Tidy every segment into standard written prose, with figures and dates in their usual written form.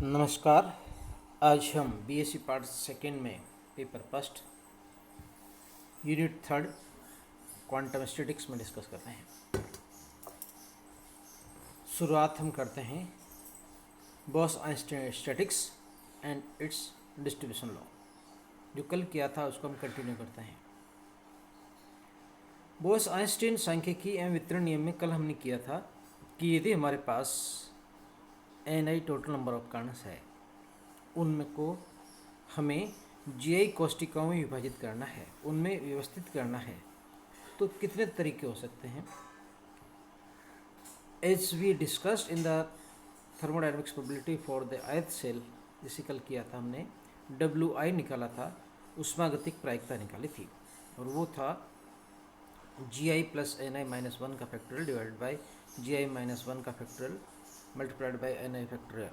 नमस्कार। आज हम बीएससी पार्ट सेकेंड में paper first unit third quantum statics में डिस्कस कर रहे हैं। शुरुआत हम करते हैं Bose Einstein statics and its distribution law. जो कल किया था उसको हम कंटिन्यू करते हैं। बोस-आइंस्टाइन सांख्यिकी एवं वितरण नियम में कल हमने किया था कि यदि हमारे पास ni total number of colonel's है, उनमें को हमें जीआई कोष्ठिकाओं में विभाजित करना है, उनमें व्यवस्थित करना है, तो कितने तरीके हो सकते हैं। As we discussed in the thermodynamics probability for the ith cell, जिसे कल किया था हमने, WI निकाला था, उष्मागतिक प्रायिकता निकाली थी, और वो था GI प्लस NI माइनस 1 का factorial divided by GI minus 1 का factorial multiplied by NI factorial.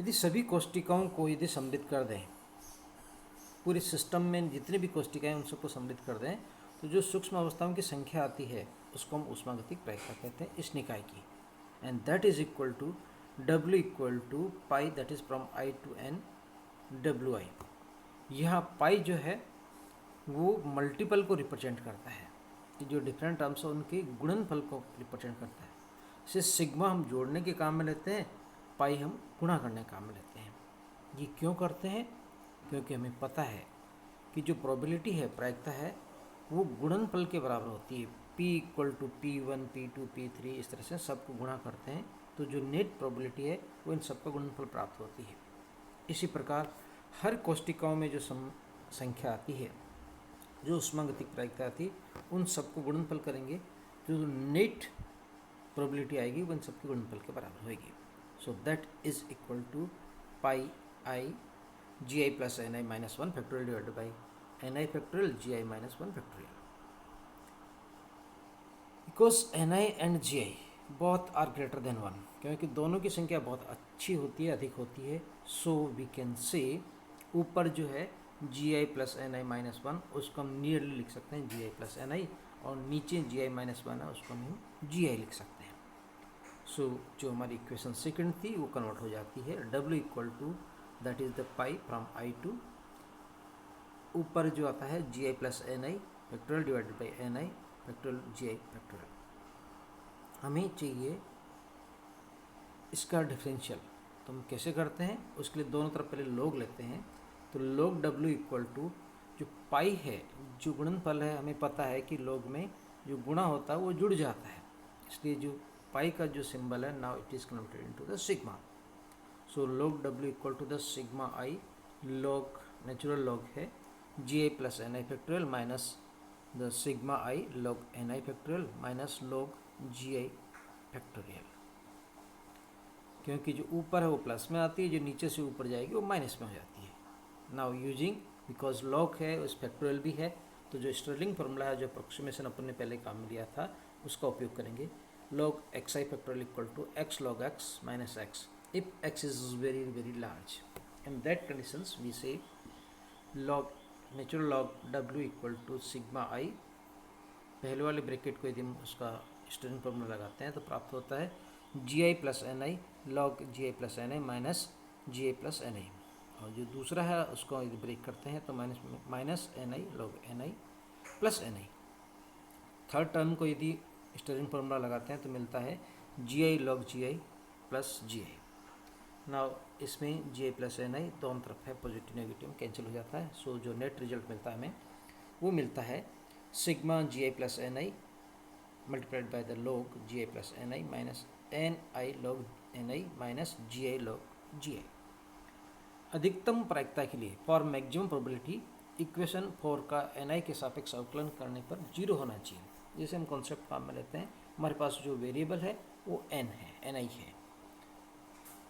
यदि सभी कोष्ठिकाओं को यदि सम्मिलित कर दें, पूरे सिस्टम में जितनी भी कोष्ठिकाएं उन सबको सम्मिलित कर दें, तो जो सूक्ष्म अवस्थाओं की संख्या आती है उसको हम उष्मागतिक प्रायिकता कहते हैं इस निकाय की। And that is equal to W equal to pi, that is from I to N WI। यहाँ पाई जो है वो मल्टीपल को रिप्रेजेंट करता है, कि जो डिफरेंट टर्म्स है उनके गुणनफल को रिप्रेजेंट करता है। इसे सिग्मा हम जोड़ने के काम में लेते हैं, पाई हम गुणा करने के काम में लेते हैं। ये क्यों करते हैं? क्योंकि हमें पता है कि जो प्रोबेबिलिटी है, प्रायिकता है, वो गुणनफल के बराबर होती है। P equal to P1 P2 P3 इस तरह से सबको गुणा करते हैं, तो जो नेट प्रोबेबिलिटी है वो इन सबका गुणनफल प्राप्त होती है। इसी प्रकार हर कोष्ठिकाओं में जो संख्या आती है, जो उष्मागतिक प्रायिकता आती है, उन सबको गुणनफल करेंगे, जो नेट प्रोबेबिलिटी आएगी वो इन सबके गुणनफल के बराबर होगी। So that is equal to pi i GI plus NI minus 1 factorial divided by NI factorial GI minus 1 factorial. Because NI and GI both are greater than 1, क्योंकि दोनों की संख्या बहुत अच्छी होती है, अधिक होती है। सो वी कैन से ऊपर जो है GI प्लस NI माइनस 1, उसको हम नियरली लिख सकते हैं GI प्लस NI, और नीचे GI माइनस 1 है उसको हम GI लिख सकते हैं। सो जो हमारी इक्वेशन सेकंड थी वो कन्वर्ट हो जाती है W equal to, that is the pi from I to, ऊपर जो आता है GI plus NI factorial divided by NI factorial GI factorial. हमें चाहिए इसका डिफरेंशियल, तो हम कैसे करते हैं? उसके लिए दोनों तरफ पहले log लेते हैं। तो log W इक्वल टू जो पाई है, जो गुणनफल है, हमें पता है कि log में जो गुणा होता है वो जुड़ जाता है, इसलिए जो पाई का जो सिंबल है, now it is converted into the sigma. So log W equal to the sigma i, log natural log है GI plus NI factorial minus the sigma i log NI factorial minus log GI factorial. क्योंकि जो ऊपर है वो plus में आती है, जो नीचे से ऊपर जाएगी वो माइनस में हो जाती है। नाउ यूजिंग, बिकॉज log है उस फैक्टोरियल भी है, तो जो स्टर्लिंग फार्मूला है, जो अप्रोक्सीमेशन अपन ने पहले काम में लिया था, उसका उपयोग करेंगे। log xi factorial equal to x log x minus x if x is very large. In that conditions we say log natural log W equal to sigma i, पहले वाले ब्रैकेट को यदि हम उसका स्टर्लिंग फार्मूला लगाते हैं तो प्राप्त होता है GI plus NI log GI plus NI minus GI plus NI, और जो दूसरा है उसको यदि ब्रेक करते हैं तो minus NI log NI plus NI। Third term को यदि स्टर्लिंग फार्मूला लगाते हैं तो मिलता है GI log GI plus GI। Now इसमें GI प्लस NI दोनों तरफ है, पॉजिटिव नेगेटिव कैंसिल हो जाता है। सो जो नेट रिजल्ट मिलता है हमें वो मिलता है sigma GI plus NI multiplied by the log GI plus NI minus NI log NI minus GI log GI। अधिकतम प्रायिकता के लिए फॉर मैक्सिमम प्रोबेबिलिटी, इक्वेशन 4 का NI के सापेक्ष अवकलन करने पर 0 होना चाहिए। जैसे हम कॉन्सेप्ट काम में लेते हैं, हमारे पास जो वेरिएबल है वो n है, NI है,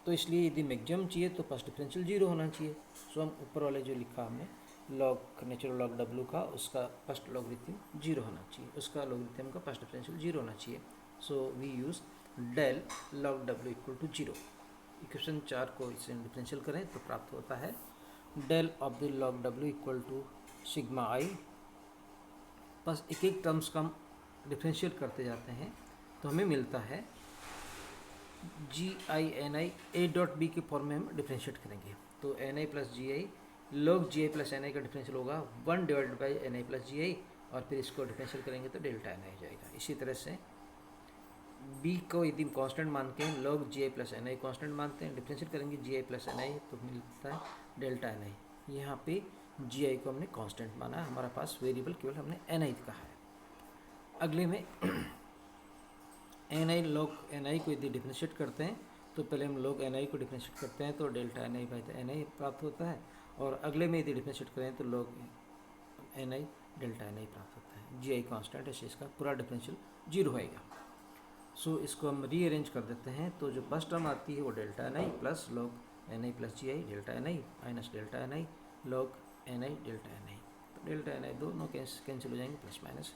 तो इसलिए यदि मैक्सिमम चाहिए तो फर्स्ट डिफरेंशियल 0 होना चाहिए। सो हम ऊपर वाले जो लिखा हमने log नेचुरल log W का, उसका फर्स्ट लॉगरिथम 0 होना चाहिए, उसका लॉगरिथम का फर्स्ट डिफरेंशियल 0 होना चाहिए। So we use del log W equal to 0। Equation 4 को इससे डिफरेंशियल करें तो प्राप्त होता है del of the log W equal to sigma i. बस एक एक टर्म्स का हम डिफरेंशियल करते जाते हैं तो हमें मिलता है GI A डॉट बी के फॉर्म में हम डिफ्रेंशिएट करेंगे। तो NI plus GI log GI plus NI का डिफरेंशियल होगा 1 divided by NI plus GI, और फिर इसको डिफरेंशियल करेंगे तो डेल्टा NI हो जाएगा। इसी तरह से B को यदि कांस्टेंट मानते हैं, log GI plus NI constant मानते हैं, डिफरेंशियल करेंगे GI प्लस NI तो मिलता है डेल्टा NI। यहाँ पे GI को हमने कांस्टेंट माना है, हमारे पास वेरिएबल केवल हमने NI कहा है। अगले में NI log NI को यदि डिफरेंशिएट करते हैं तो पहले हम log NI को डिफरेंशिएट करते हैं तो डेल्टा NI बाई NI प्राप्त होता है, और अगले में यदि डिफरेंशिएट करें तो log NI डेल्टा NI प्राप्त होता है। GI कांस्टेंट है, इसका पूरा डिफरेंशियल 0 आएगा। सो इसको हम रीअरेंज कर देते हैं, तो जो फर्स्ट टर्म आती है वो delta NI plus log NI plus GI delta NI minus delta NI log NI delta NI, तो डेल्टा NI दोनों कैंसिल हो जाएंगे, प्लस माइनस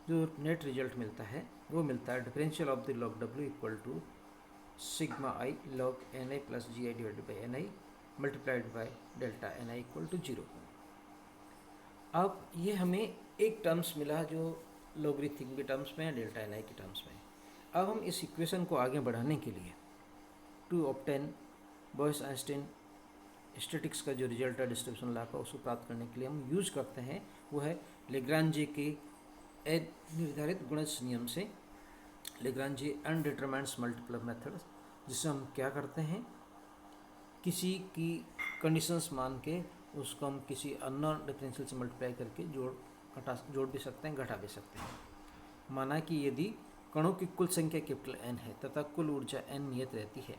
जो नेट रिजल्ट मिलता है वो मिलता है differential of the log W equal to sigma I log NI plus GI divided by NI multiplied by delta NI equal to 0। अब ये हमें एक टर्म्स मिला जो लॉगरिथम के टर्म्स में है, डेल्टा NI के टर्म्स में। अब हम इस इक्वेशन को आगे बढ़ाने के लिए टू ऑब्टेन बोयस-आइंस्टाइन स्टैटिक्स का जो रिजल्ट है डिस्ट्रीब्यूशन लॉ का, उसको प्राप्त करने के लिए हम यूज करते हैं वो है लेग्रांजे के निर्धारित गुणज नियम से, लेग्रांजे अनडिटरमाइंड मल्टीपल मेथड, जिससे हम क्या करते हैं किसी की कंडीशंस मान के उसको हम किसी अननोन डिफरेंशियल से मल्टीप्लाई करके जोड़ भी सकते हैं, घटा भी सकते हैं। माना कि यदि कणों की कुल संख्या कैपिटल N है तथा कुल ऊर्जा N नियत रहती है,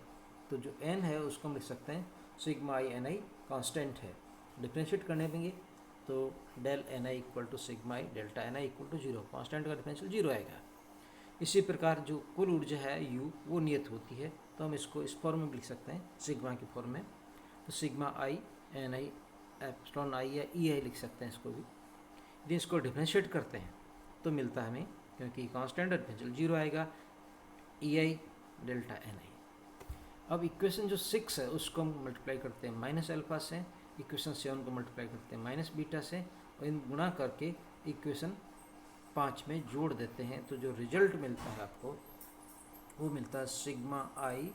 तो जो N है उसको हम लिख सकते हैं सिग्मा I NI कांस्टेंट है। डिफरेंशिएट करने देंगे तो del NI equal to sigma I delta NI equal to 0, constant का डिफरेंशियल 0 आएगा। इसी प्रकार जो कुल ऊर्जा है U वो नियत होती है, तो हम इसको इस फॉर्म में लिख सकते हैं सिग्मा की फॉर्म में, तो sigma I NI epsilon I या EI लिख सकते हैं इसको भी। यदि इसको डिफरेंशिएट करते हैं तो मिलता है हमें, क्योंकि कांस्टेंट डिफरेंशियल 0 आएगा, EI डेल्टा NI। अब इक्वेशन जो 6 है उसको हम मल्टीप्लाई करते हैं माइनस अल्फा से, इक्वेशन 7 को मल्टीप्लाई करते हैं माइनस बीटा से, और इन गुणा करके इक्वेशन 5 में जोड़ देते हैं, तो जो रिजल्ट मिलता है आपको वो मिलता है sigma I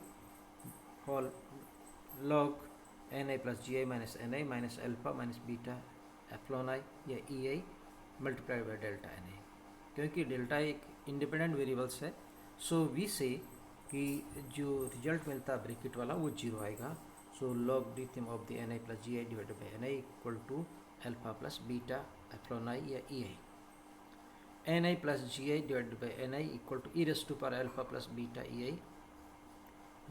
whole log NI plus GI minus NI minus alpha minus beta epsilon I या EI multiplied by delta NI। क्योंकि डेल्टा एक इंडिपेंडेंट वेरिएबल्स है, सो वी से कि जो रिजल्ट मिलता है ब्रैकेट वाला वो 0 आएगा। So logarithm of the NI plus GI divided by NI equal to alpha plus beta epsilon I या EI। NI plus GI divided by NI equal to e raise to power alpha plus beta EI।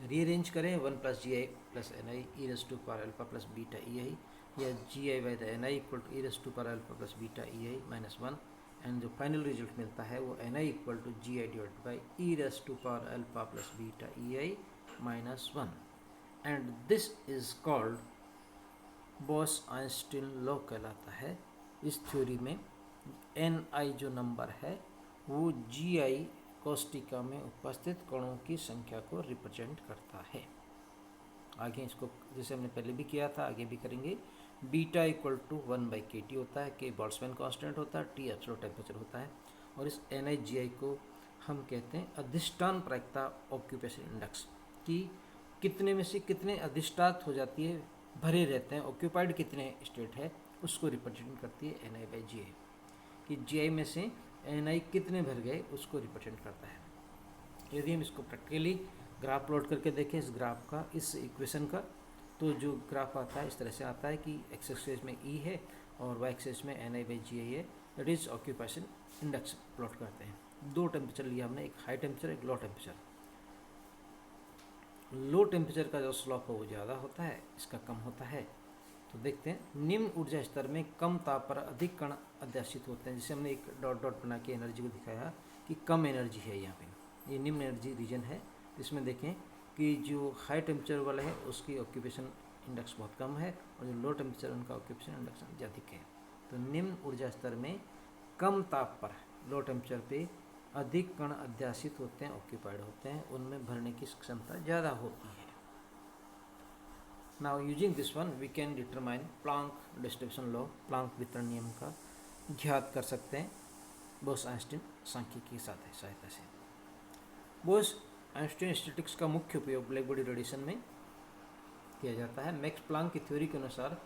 Rearrange करें 1 plus GI plus NI e raise to power alpha plus beta EI, या GI by the NI equal to e raise to power alpha plus beta EI minus 1, and जो final result मिलता है वो NI equal to GI divide by e raise to power alpha plus beta EI minus 1, and this is called Bose Einstein law कहलाता है। इस theory में NI जो number है वो GI कोष्टिका में उपस्थित कणों की संख्या को रिप्रेजेंट करता है। आगे इसको जैसे हमने पहले भी किया था आगे भी करेंगे। बीटा इक्वल टू 1/kT होता है, के बोल्ट्जमैन कांस्टेंट होता है, T एब्सोल्यूट टेम्परेचर होता है, और इस NI GI को हम कहते हैं अधिष्ठान प्रायिकता ऑक्यूपेशन इंडेक्स, कि कितने में से कितने अधिष्ठात हो जाती है, भरे रहते हैं, ऑक्यूपाइड कितने स्टेट है उसको रिप्रेजेंट करती है NI/GI, कि GI में से NI कितने भर गए उसको रिप्रेजेंट करता है। यदि हम इसको प्रैक्टिकली ग्राफ प्लॉट करके देखें इस ग्राफ का, इस इक्वेशन का, तो जो ग्राफ आता है इस तरह से आता है कि एक्स एक्सिस में E है और वाई एक्सिस में NI/GI है, that is occupation index plot करते हैं। दो टेम्परेचर लिया हमने, एक हाई टेम्परेचर एक लो टेम्परेचर। लो टेम्परेचर का जो स्लोप है वो ज़्यादा होता है, इसका कम होता है। तो देखते हैं निम्न ऊर्जा स्तर में कम ताप पर अधिक कण अध्यासित होते हैं, जिसे हमने एक डॉट डॉट बना के एनर्जी को दिखाया कि कम एनर्जी है यहाँ पे, ये निम्न एनर्जी रीजन है। इसमें देखें कि जो हाई टेम्परेचर वाला है उसकी ऑक्यूपेशन इंडेक्स बहुत कम है, और जो लो टेम्परेचर उनका ऑक्यूपेशन इंडेक्स अधिक है। तो निम्न ऊर्जा स्तर में कम ताप पर लो टेम्परेचर पे अधिक कण अध्यासित होते हैं, ऑक्यूपाइड होते हैं, उनमें भरने की क्षमता ज़्यादा होती है। Now using this one we can determine Planck distribution law, Planck वितरण नियम का ज्ञात कर सकते हैं बोयस-आइंस्टाइन सांख्यिकी की सहायता से। बोयस आइंस्टीन स्टैटिक्स का मुख्य उपयोग ब्लैक बॉडी रेडिएशन में किया जाता है। मैक्स प्लांक की थ्योरी के अनुसार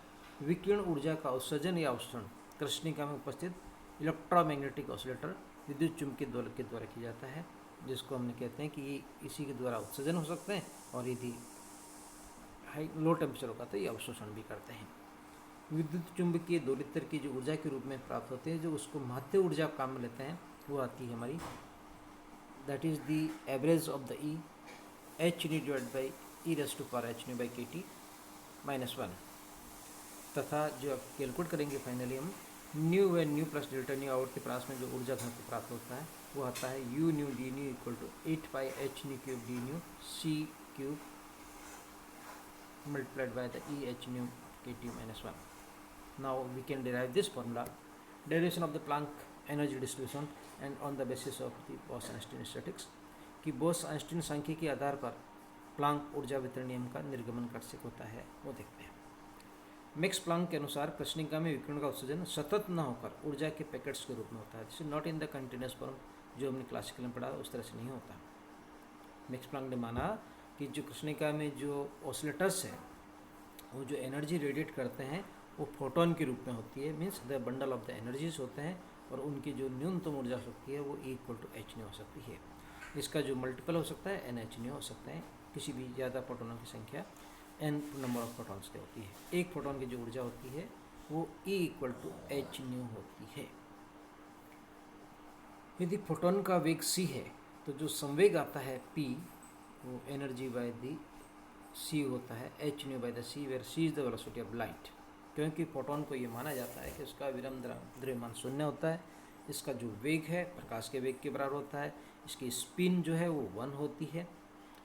विकिरण ऊर्जा का उत्सर्जन या अवशोषण कृष्णिका में उपस्थित इलेक्ट्रोमैग्नेटिक ऑसिलेटर विद्युत चुंबकीय दोलक के द्वारा किया जाता है, जिसको हमने कहते हैं कि ये इसी के द्वारा उत्सर्जन हो सकते हैं और यदि हाई लो टेम्परेचर होगा तो ये अवशोषण भी करते हैं। विद्युत चुंबकीय दोलित्र की जो ऊर्जा के रूप में प्राप्त होते हैं, जो उसको महत्व ऊर्जा काम में लेते हैं, वो आती है हमारी that is the average of the e h nu divide by E raise to power h nu by के टी माइनस 1 तथा जो आप कैलकुलेट करेंगे फाइनली हम न्यू व न्यू प्लस डेल्टा न्यू आवर्ती प्रास में जो ऊर्जा घनत्व प्राप्त होता है वो आता है u nu d nu equal to 8 pi h nu cube d nu c cube multiplied by the E h nu kt minus 1. Now we can derive this formula, derivation of the Planck energy distribution and on the basis of the Bose-Einstein statistics कि Bose-Einstein सांख्यिकी के आधार पर Planck ऊर्जा वितरण नियम का निर्गमन कैसे होता है वो देखते हैं। मैक्स प्लांक के अनुसार कृष्णिका में विकिरण का उत्सर्जन सतत न होकर ऊर्जा के पैकेट्स के रूप में होता है, this is not in the continuous form, जो हमने क्लासिकल में पढ़ा उस तरह से नहीं होता। मैक्स प्लांक ने माना कि जो कृष्णिका में जो ऑसिलेटर्स हैं वो जो एनर्जी रेडिएट करते हैं वो फोटोन के रूप में होती है, means the bundle of the energies होते हैं और उनकी जो न्यूनतम ऊर्जा शक्ति है वो E equal to h nu हो सकती है। इसका जो मल्टीपल हो सकता है NH न्यू हो सकता है, किसी भी ज़्यादा फोटोनों की संख्या n नंबर ऑफ फोटॉन्स की होती है। एक फोटोन की जो ऊर्जा होती है वो E equal to h nu होती है। यदि फोटोन का वेग c है तो जो संवेग आता है P वो एनर्जी बाय दी c होता है h nu by the c, where c is the velocity of light, क्योंकि फोटोन को ये माना जाता है कि उसका विरम द्रव्यमान शून्य होता है, इसका जो वेग है प्रकाश के वेग के बराबर होता है, इसकी स्पिन जो है वो 1 होती है।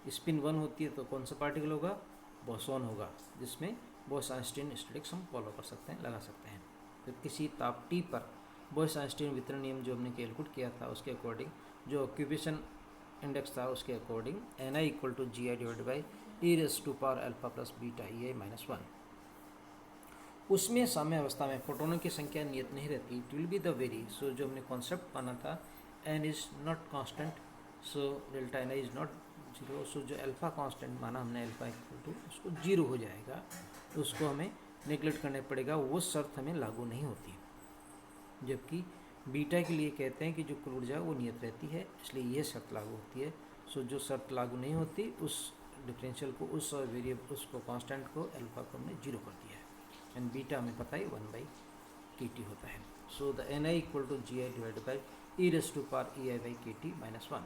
स्पिन 1 होती है तो कौन सा पार्टिकल होगा, बोसॉन होगा, जिसमें बोस-आइंस्टीन स्टैटिस्टिक्स हम फॉलो कर सकते हैं, लगा सकते हैं। तो किसी ताप T पर बोस-आइंस्टीन वितरण नियम जो हमने कैलकुलेट किया था उसके अकॉर्डिंग जो ऑक्यूपेशन इंडेक्स था उसके according Ni equal to g i divide by E raise to power alpha plus beta e i minus 1। उसमें साम्य अवस्था में फोटोनों की संख्या नियत नहीं रहती, it will be the vary, so जो हमने कॉन्सेप्ट माना था n is not constant, so delta Ni is not zero, so जो अल्फा कांस्टेंट माना हमने अल्फा इक्वल टू उसको जीरो हो जाएगा, तो उसको हमें नेगलेक्ट करना पड़ेगा, वो शर्त हमें लागू नहीं होती। जबकि बीटा के लिए कहते हैं कि जो कुल ऊर्जा वो नियत रहती है, इसलिए यह शर्त लागू होती है। सो जो शर्त लागू नहीं होती उस डिफरेंशियल को, उस वेरिएबल उसको कांस्टेंट को अल्फा को हमने जीरो कर दिया है, एंड बीटा हमें पता है 1 बाई के टी होता है। So the Ni equal to g i divide by E raise to power e i by के टी माइनस 1।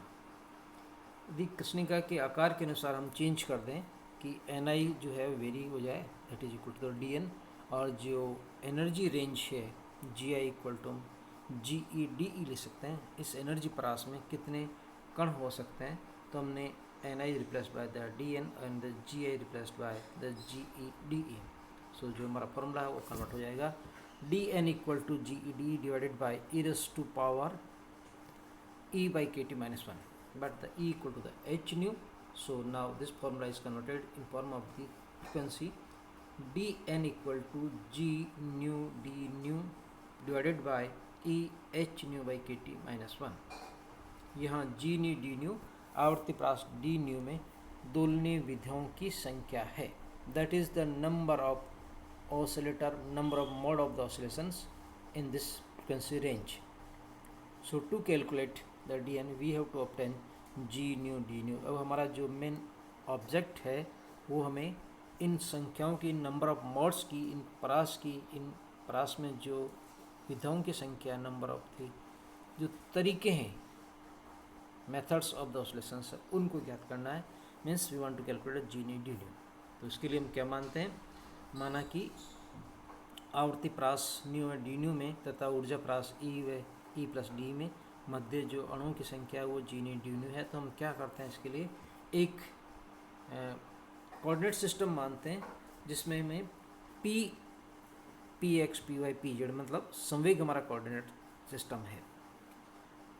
यदि कृष्णिका के आकार के अनुसार हम चेंज कर दें कि Ni जो है वेरी हो जाए, that is equal to d n, और जो एनर्जी रेंज है g i equal to ji E D e ले सकते हैं, इस एनर्जी परास में कितने कण हो सकते हैं, तो हमने Ni replace by the D N and the G I replace by the G E D E. So जो हमारा फॉर्मूला है वो कन्वर्ट हो जाएगा D N equal to ji E D divided by E raise to power E by के T minus 1, but the E equal to the h nu. So now this formula is converted in form of the frequency dn equal to g nu d nu divided by E h nu by kt minus 1। यहाँ g nu d nu आवर्ती प्रास d nu में दोलनीय विधियों की संख्या है, that is the number of oscillator, number of mode of the oscillations in this frequency range. So to calculate the dn we have to obtain g nu d nu। अब हमारा जो main object है वो हमें इन संख्याओं की, number of mods की, इन परास में जो विधाओं की संख्या, नंबर ऑफ दी जो तरीके हैं, मेथड्स ऑफ द ऑसिलेशंस, उनको ज्ञात करना है। Means we want to calculate g nu d nu. तो इसके लिए हम क्या मानते हैं, माना कि आवर्ती प्रास न्यू और डी न्यू में तथा ऊर्जा प्रास ई व ई प्लस डी में मध्य जो अणुओं की संख्या वो जी न्यू डी न्यू है। तो हम क्या करते हैं, इसके लिए एक कोऑर्डिनेट सिस्टम मानते हैं जिसमें हमें p x p y p z मतलब संवेग हमारा कोऑर्डिनेट सिस्टम है।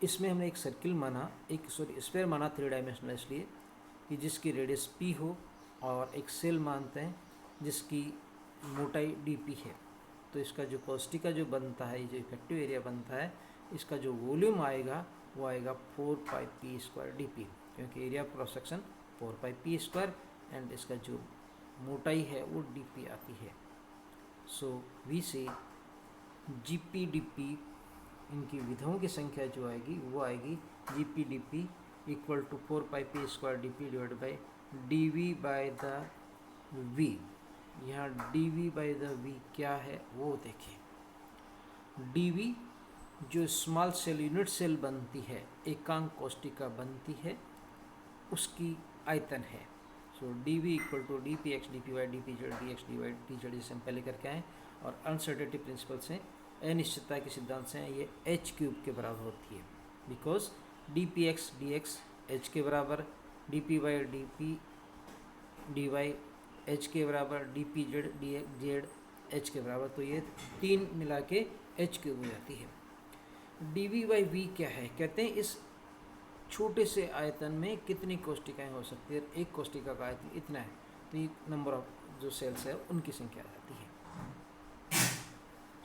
इसमें हमने एक सर्किल माना, एक स्फीयर माना 3 डायमेंशनल, इसलिए कि जिसकी रेडियस p हो, और एक सेल मानते हैं जिसकी मोटाई dp है। तो इसका जो कॉस्टिका जो बनता है, जो इफेक्टिव एरिया बनता है, इसका जो वॉल्यूम आएगा वो आएगा 4 पाई पी स्क्वायर डी पी। क्योंकि area of cross section 4πp² and इसका जो मोटाई है वो dp आती है। सो वी से GP/dP इनकी विधाओं की संख्या जो आएगी वो आएगी GP/dP equal to 4πp² dp divide by dV/v। यहाँ dV/v क्या है वो देखें। dV जो स्मॉल सेल यूनिट सेल बनती है, एकांक कोष्टिका बनती है, उसकी आयतन है। So dV equal to dpx dpy dpz dx dy dz, जिसे हम पहले करके आए, और अनसर्टेनिटी प्रिंसिपल से, अनिश्चितता के सिद्धांत से ये h³ के बराबर होती है, बिकॉज dpx dx h के बराबर, dpy dp dy h के बराबर, dpz dz h के बराबर, तो ये तीन मिला के h³ हो जाती है। dV/v क्या है? कहते हैं इस छोटे से आयतन में कितनी कोष्टिकाएं हो सकती है। एक कोष्टिका का आयतन इतना है, तो ये नंबर ऑफ जो सेल्स है उनकी संख्या आ जाती है।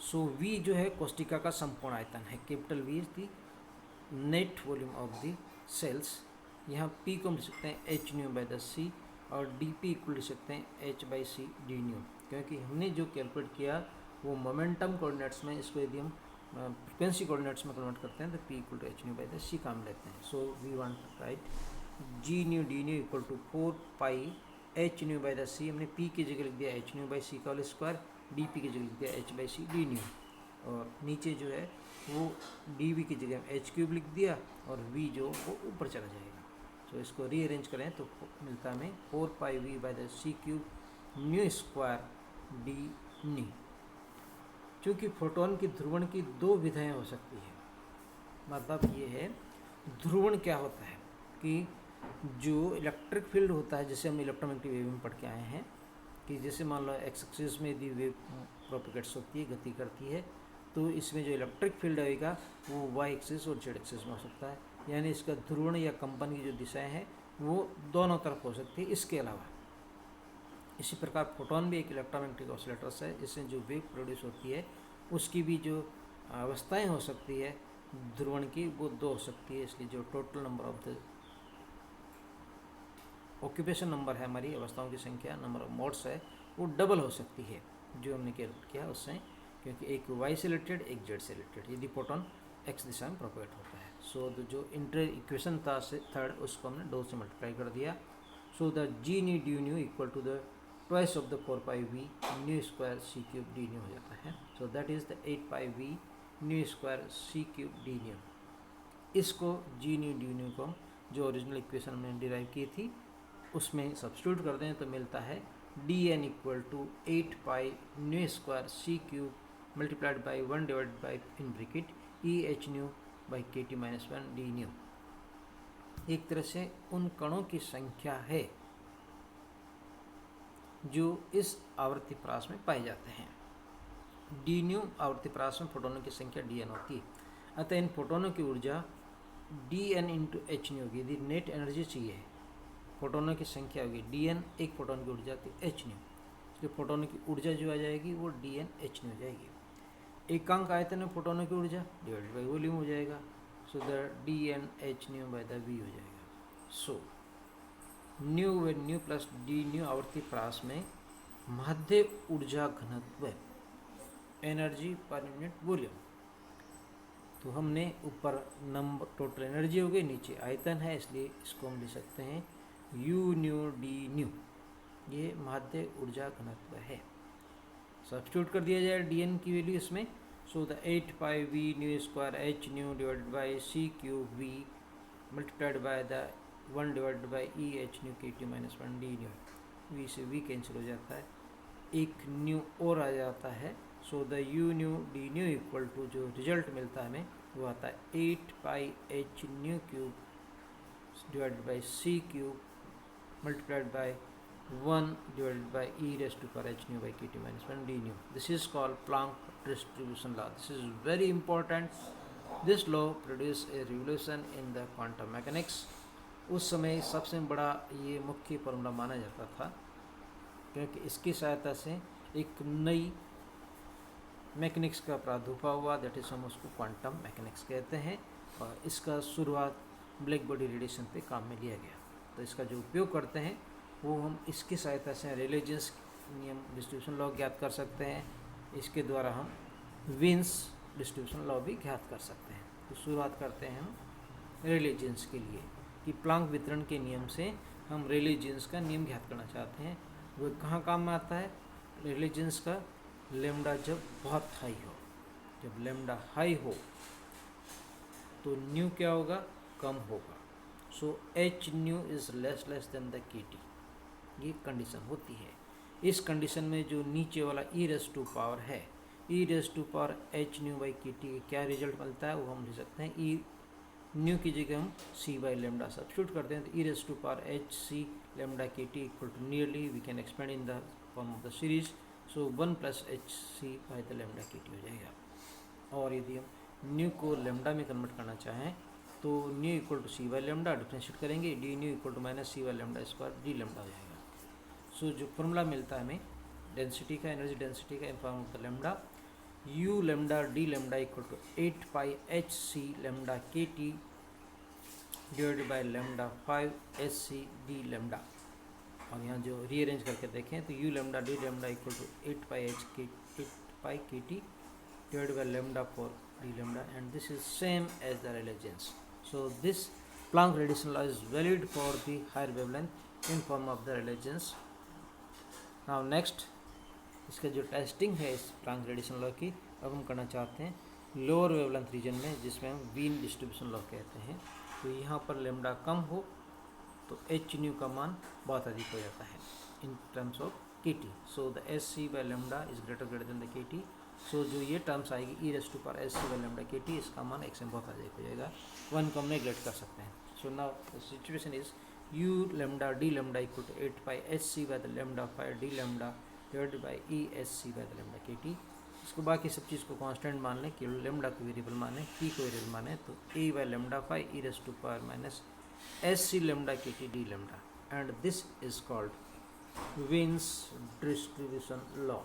सो V जो है कोष्टिका का संपूर्ण आयतन है। Capital V is the net volume of the cells. यहाँ P को हम लिख सकते हैं h/c और dP इक्वल लिख सकते हैं h/c d/, क्योंकि हमने जो कैलकुलेट किया वो मोमेंटम कोऑर्डिनेट्स में, इसको यदि हम फ्रिक्वेंसी कोऑर्डिनेट्स में कन्वर्ट करते हैं तो P इक्वल टू h/c काम लेते हैं। So we want to write g/d equal to 4πh/c। हमने P की जगह लिख दिया h/c का होल स्क्वायर, dP की जगह लिख दिया h/c d/, और नीचे जो है वो dV की जगह h³ लिख दिया और V जो वो ऊपर चला जाएगा। तो इसको रीअरेंज करें तो मिलता है हमें 4πv/c³ μ² d/। क्योंकि फोटोन की ध्रुवण की दो विधाएं हो सकती है। मतलब ये है, ध्रुवण क्या होता है कि जो इलेक्ट्रिक फील्ड होता है, जैसे हम इलेक्ट्रोमैग्नेटिक वेव में पढ़ के आए हैं, कि जैसे मान लो एक्स एक्सिस में यदि वेव प्रोपिगेट्स होती है, गति करती है, तो इसमें जो इलेक्ट्रिक फील्ड आएगा वो वाई एक्सिस और जेड एक्सिस में हो सकता है। यानी इसका ध्रुवण या कंपन की जो दिशाएं हैं वो दोनों तरफ हो सकती है। इसके अलावा इसी प्रकार फोटोन भी एक इलेक्ट्रोमैग्नेटिक ऑसिलेटर्स है, जिससे जो वेव प्रोड्यूस होती है उसकी भी जो अवस्थाएं हो सकती है ध्रुवण की, वो दो हो सकती है। इसलिए जो total number of the occupation number है, हमारी अवस्थाओं की संख्या, नंबर ऑफ मोड्स है, वो डबल हो सकती है जो हमने कैलकुलेट किया उससे, क्योंकि एक वाई से रिलेटेड एक जेड से रिलेटेड, यदि फोटोन एक्स दिशा में प्रोपेगेट होता है। सो जो इंटर इक्वेशन था थर्ड, उसको हमने 2 से मल्टीप्लाई कर दिया। So the g/d equal to the twice of the 4πv μ² c³ d/, हो जाता है। So that is the 8πv μ² c³ d/। इसको g/d को जो ओरिजिनल इक्वेशन हमने डिराइव की थी उसमें सब्स्टिट्यूट कर दें तो मिलता है dn equal to 8π μ² c³ multiplied by 1 divide by in bracket Ehν/kT-1 d/। एक तरह से उन कणों की संख्या है जो इस आवर्ती परास में पाए जाते हैं। d/, आवर्ती परास में फोटोनों की संख्या dn होती है। अतः इन फोटोनों की ऊर्जा dn इंटू h होगी। यदि नेट एनर्जी चाहिए, फोटोनों की संख्या होगी dn, एक फोटोन की ऊर्जा थी h, इसलिए फोटोनों की ऊर्जा जो आ जाएगी वो dn h हो जाएगी। एकांक आयतन में फोटोनों की ऊर्जा डिवाइडेड बाई वॉल्यूम हो जाएगा। सो द dn h/v हो जाएगा। सो न्यू प्लस d/, आवर्ती परास में माध्य ऊर्जा घनत्व, एनर्जी पर यूनिट वॉल्यूम। तो हमने ऊपर नंबर टोटल एनर्जी हो गई, नीचे आयतन है, इसलिए इसको हम लिख सकते हैं u/d/, ये माध्य ऊर्जा घनत्व है। सब्स्टिट्यूट कर दिया जाए dn की वैल्यू इसमें। So the 8πv μ² h divided by c³ multiplied by the 1 divided by EhνkT-1 d/। v से v कैंसिल हो जाता है, एक न्यू और आ जाता है। So the u/d/, equal to जो रिजल्ट मिलता है हमें वो आता है 8πh⁻³ divided by c³ multiplied by 1 divided by e⁻⁻kt-1 d/। This is called Planck distribution law. This is very important. This law produced a revolution in the quantum mechanics. उस समय सबसे बड़ा ये मुख्य फॉर्मूला माना जाता था, क्योंकि इसकी सहायता से एक नई मैकेनिक्स का प्रादुर्भाव हुआ, दैट इज हम उसको क्वांटम मैकेनिक्स कहते हैं। और इसका शुरुआत ब्लैक बॉडी रेडिएशन पे काम में लिया गया। तो इसका जो उपयोग करते हैं वो हम इसकी सहायता से रेलेजेंस नियम डिस्ट्रीब्यूशन लॉ ज्ञात कर सकते हैं। इसके द्वारा हम विन्स डिस्ट्रीब्यूशन लॉ भी ज्ञात कर सकते हैं। तो शुरुआत करते हैं हम रेलेजेंस के लिए कि प्लांक वितरण के नियम से हम रेलेजेंस का नियम ज्ञात करना चाहते हैं। वो कहाँ काम में आता है? रेलेजेंस का लेमडा जब बहुत हाई हो, जब लेमडा हाई हो तो न्यू क्या होगा? कम होगा। So H new is less than the k T, ये कंडीशन होती है। इस कंडीशन में जो नीचे वाला ई रेज़ टू पावर है, e raise to power h nu by के टी क्या रिजल्ट मिलता है वो हम लिख सकते हैं ई न्यू की जगह हम सी बाई लेमडा सब्स्टिट्यूट करते हैं तो E raise to power H C lambda के T equal to nearly we can expand in the form of the series, so 1 plus H C by the lambda के T हो जाएगा। और यदि हम न्यू को लेमडा में कन्वर्ट करना चाहें तो nu equal to C by lambda differentiate करेंगे, D nu equal to minus C by lambda square D lambda हो जाएगा। सो जो फॉर्मूला मिलता है हमें डेंसिटी का, एनर्जी डेंसिटी का in form of the lambda, U lambda D lambda equal to 8 pi H C lambda के T divided by lambda 5 H C D lambda. और यहाँ जो रीअरेंज करके देखें तो U lambda D lambda equal to 8 pi K T divided by lambda for d lambda, and this is same as the Rayleigh-Jeans. So this Planck radiation law is valid for the higher wavelength in form of the Rayleigh-Jeans. Now next इसका जो testing है इस Planck radiation law की अब हम करना चाहते हैं लोअर वेवलेंथ रीजन में, जिसमें हम वीन डिस्ट्रीब्यूशन लॉ कहते हैं। तो यहाँ पर लेमडा कम हो तो एच न्यू का मान बहुत अधिक हो जाता है in terms of k t. So the s c by lambda is greater than the k t. So जो ये टर्म्स आएगी e raise to power H C by lambda के टी, इसका मान एक्स में बहुत अधिक हो जाएगा, 1 को हम नेगलेक्ट कर सकते हैं। So now the situation is u lambda D lambda equal to 8 pi H C by the lambda 5 d lambda divided by e h C by the lambda के टी। इसको बाकी सब चीज़ को कांस्टेंट मान लें, केवल लेमडा को वेरिएबल माने, टी को वेरिएबल माने, तो A by lambda 5 E raise to power minus H C lambda के T D lambda, and this is called Wien's distribution law.